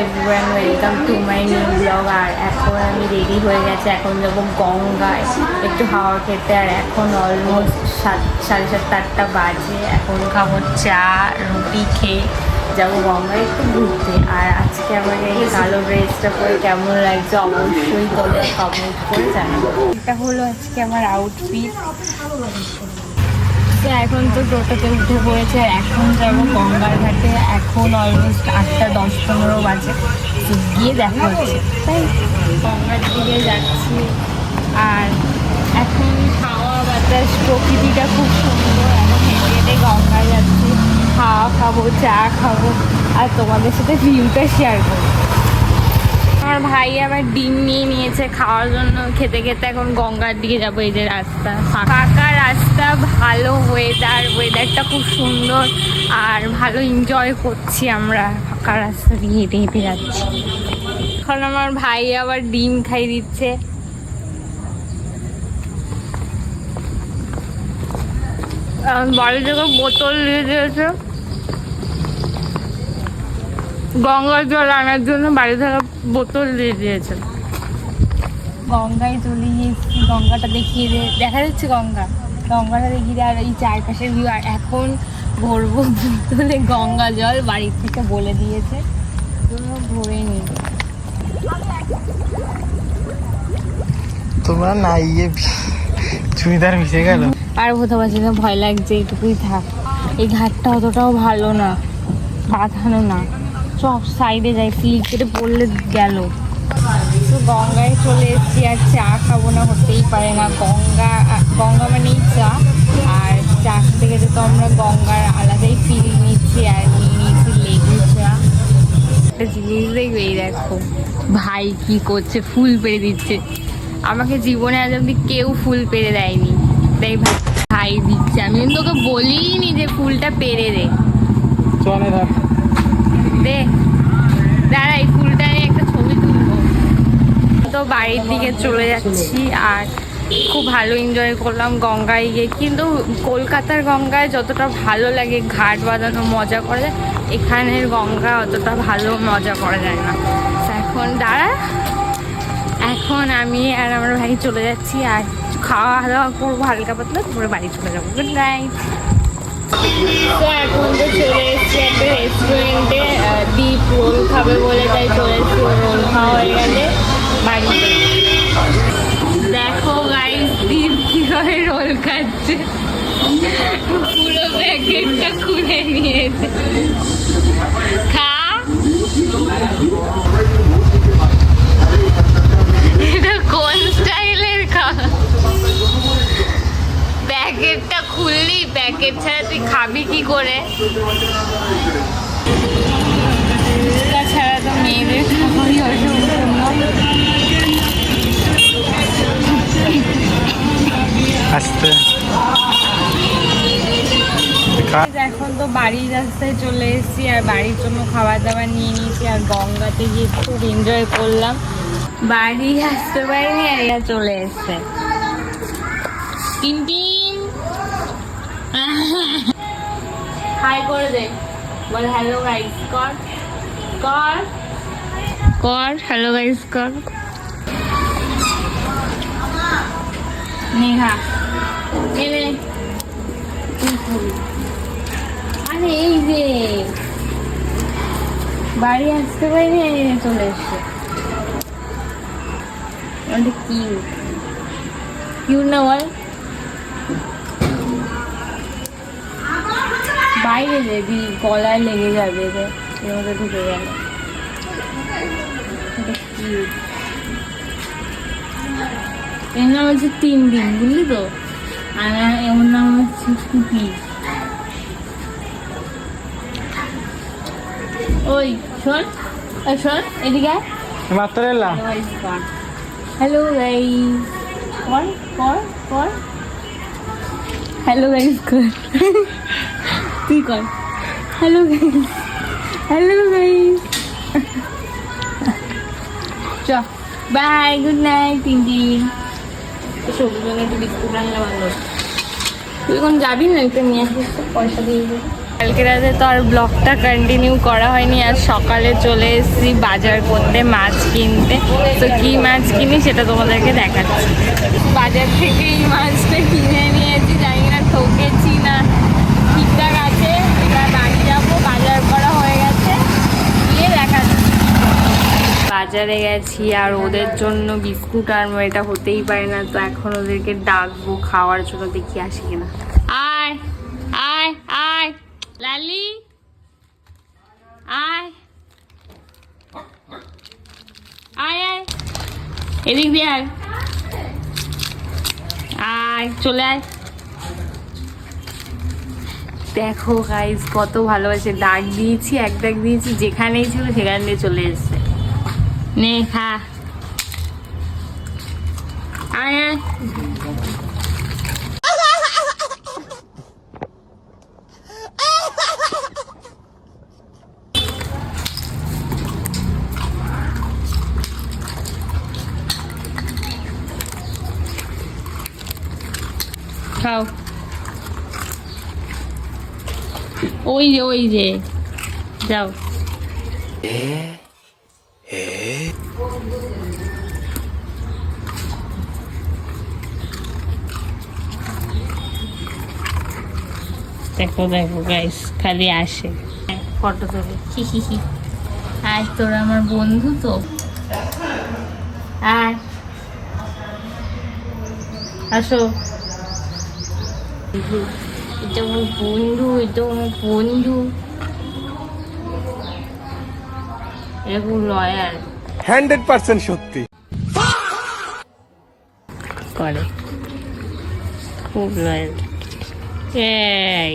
Everyone, welcome to my new blog. আর এখন আমি রেডি হয়ে গেছি, এখন যাবো গঙ্গায় একটু হাওয়া খেতে। আর এখন অলমোস্ট 7:30-8টা বাজে। এখন খাবো চা রুটি খেয়ে যাবো গঙ্গায় একটু ঘুরতে। আর আজকে আমার এই কালো ড্রেসটা পরে কেমন লাগছে অবশ্যই তোদের কমেন্ট করে জানাবো। এটা হলো আজকে আমার আউটফিট। এখন তো টোটোতে উঠে পড়েছে, এখন যাবো গঙ্গার ঘাটে। এখন অলমোস্ট 8:10-15 বাজে। তো গিয়ে দেখা হচ্ছে, তাই গঙ্গার দিকে যাচ্ছি। আর এখন হাওয়া বাতাস প্রকৃতিটা খুব সুন্দর। এখন হেঁটে হেঁটে গঙ্গায় যাচ্ছি, হাওয়া খাবো, চা খাবো, আর তোমাদের সাথে ভিউটা শেয়ার করবো। আমার ভাই আবার ডিম নিয়ে নিয়েছে খাওয়ার জন্য। খেতে খেতে এখন গঙ্গার দিকে যাবো। এই যে রাস্তা, ফাঁকা রাস্তা, ভালো ওয়েদারটা খুব সুন্দর। আর ভালো এনজয় করছি আমরা, ফাঁকা রাস্তা দিয়ে হেঁটে হেঁটে যাচ্ছি। এখন আমার ভাই আবার ডিম খাই দিচ্ছে। বাড়ি থেকে বোতল দিয়ে দিয়েছে গঙ্গার জল আনার জন্য, বাড়ি থেকে বোতল দিয়ে দিয়েছে। গঙ্গায় চলে গিয়েছি, গঙ্গাটা দেখিয়ে দেখা যাচ্ছে গঙ্গাটা দেখিয়ে দেয়। আর এই চারপাশের ভিউ। আর এখন ভরবো বোতলে গঙ্গা জল, বাড়ির থেকে বলে দিয়েছে, ভরে নি। তোমার না ইয়ে চুড়িদার মিশে গেল। আর কোথাও পাচ্ছি না, ভয় লাগছে, এইটুকুই থাক। এই ঘাটটা অতটাও ভালো না, বাঁধানো না, সব সাইডে যাই, স্লিপ কেটে পড়লে গেল। তো গঙ্গায় চলে এসেছি, আর চা খাবো না হতেই পারে না। গঙ্গা মানেই চা, আর চা খেতে খেতে তো আমরা গঙ্গার আলাদাই ফিল নিচ্ছি। আর নিয়ে নিয়েছি লেবু চা। একটা জিনিস দেখবে, এই দেখো ভাই কি করছে, ফুল পেরে দিচ্ছে। আমাকে জীবনে আজ অব্দি কেউ ফুল পেরে দেয়নি, তাই ভাই দিচ্ছে। আমি কিন্তু তোকে বলিনি যে ফুলটা পেরে দে। দে, দাঁড়া, এই ফুলটা নিয়ে একটা ছবি তুলবো। তো বাড়ির দিকে চলে যাচ্ছি। আর খুব ভালো এনজয় করলাম গঙ্গায় গিয়ে। কিন্তু কলকাতার গঙ্গায় যতটা ভালো লাগে ঘাট বাঁধানো মজা করা যায়, এখানের গঙ্গা অতটা ভালো মজা করা যায় না। এখন এখন আমি আর আমার ভাই চলে যাচ্ছি। আর খাওয়া দাওয়া করবো হালকা পাতলা, তারপরে বাড়ি চলে যাবো। Good night. তো এখন তো চলে এসেছি একটা রেস্টুরেন্টে, ডিপ রোল খাবে বলে, তাই চলে এসেছি। রোল খাওয়া হয়ে গেলে বাড়ি। দেখো গাইস, ডিপ কিভাবে রোল খাচ্ছে, পুরো প্যাকেটটা খুলে নিয়েছে। খা, এটা কোন স্টাইলের খাওয়া? প্যাকেটটা খুললি, প্যাকেট ছাড়া তুই খাবি কি করে? তাছাড়া তো মেয়েদের খাবারই অসম্পূর্ণ। আস্তে এখন তো বাড়ির রাস্তায় চলে এসেছি। আর বাড়ির জন্য খাবার দাবার নিয়ে নিয়েছি। আর গঙ্গাতে গিয়ে খুব এনজয় করলাম। বাড়ি আসতে পারিনি, আর এরা চলে এসছে। টিম হাই করে দে, বল হ্যালো গাইস কর কর কর হ্যালো গাইস কর। নেহা এলে, আরে এই যে বাড়ি আসতে পারিনি, চলে এসছে। অনেক কিউট না বল? বাইরে যদি গলায় লেগে যাবে, যে এর মধ্যে ঢুকে গেল। এর নাম হচ্ছে 3 দিন, বুঝলি তো? আর এমন নাম হচ্ছে কুকি। ওই শোন, শোন এদিকে মাত্র এলাম। হ্যালো গাইস কর কর কর, হ্যালো গাইস কর। তুই কর হ্যালো গাইস, হ্যালো গাইস। চ বাই, গুড নাইট। 3 দিন সবুজ একটু বিস্কুট আনলে ভালো। তুই এখন যাবি না? একটু নিয়ে আসিস, পয়সা দিয়ে দিবি। কালকে রাতে তো আর ব্লগটা কন্টিনিউ করা হয়নি, আর সকালে চলে এসেছি বাজার করতে, মাছ কিনতে। তো কি মাছ কিনি সেটা তোমাদেরকে দেখাচ্ছি। বাজার থেকে এই মাছটা কিনে নিয়েছি, জানি না ঠকেছি না ঠিকঠাক আছে। এবার বাড়ি যাবো, বাজার করা হয়ে গেছে, গিয়ে দেখাচ্ছি। বাজারে গেছি আর ওদের জন্য বিস্কুট আর এটা হতেই পারে না, তো এখন ওদেরকে ডাকবো খাওয়ার জন্য, দেখি আসি কিনা। আয় আয় আয় লালি, আয় আয় আয়, এদিক দিয়ে আয়, আয় চলে আয়। দেখো গাইস কত ভালোবাসে, ডাক দিয়েছি, এক ডাক দিয়েছি, যেখানেই ছিল সেখানে চলে এসছে। নে খা, আয় আয়। খাও, ওই যে যাও। দেখো দেখো গাইস, খালি আসে ফটো তোলে, হি। আয় তোরা আমার বন্ধু তো, আয় আসো। এটা আমার বন্ধু, এটা আমার বন্ধু, এরকম লয়াল 100% সত্যি করে, খুব লয়াল। এই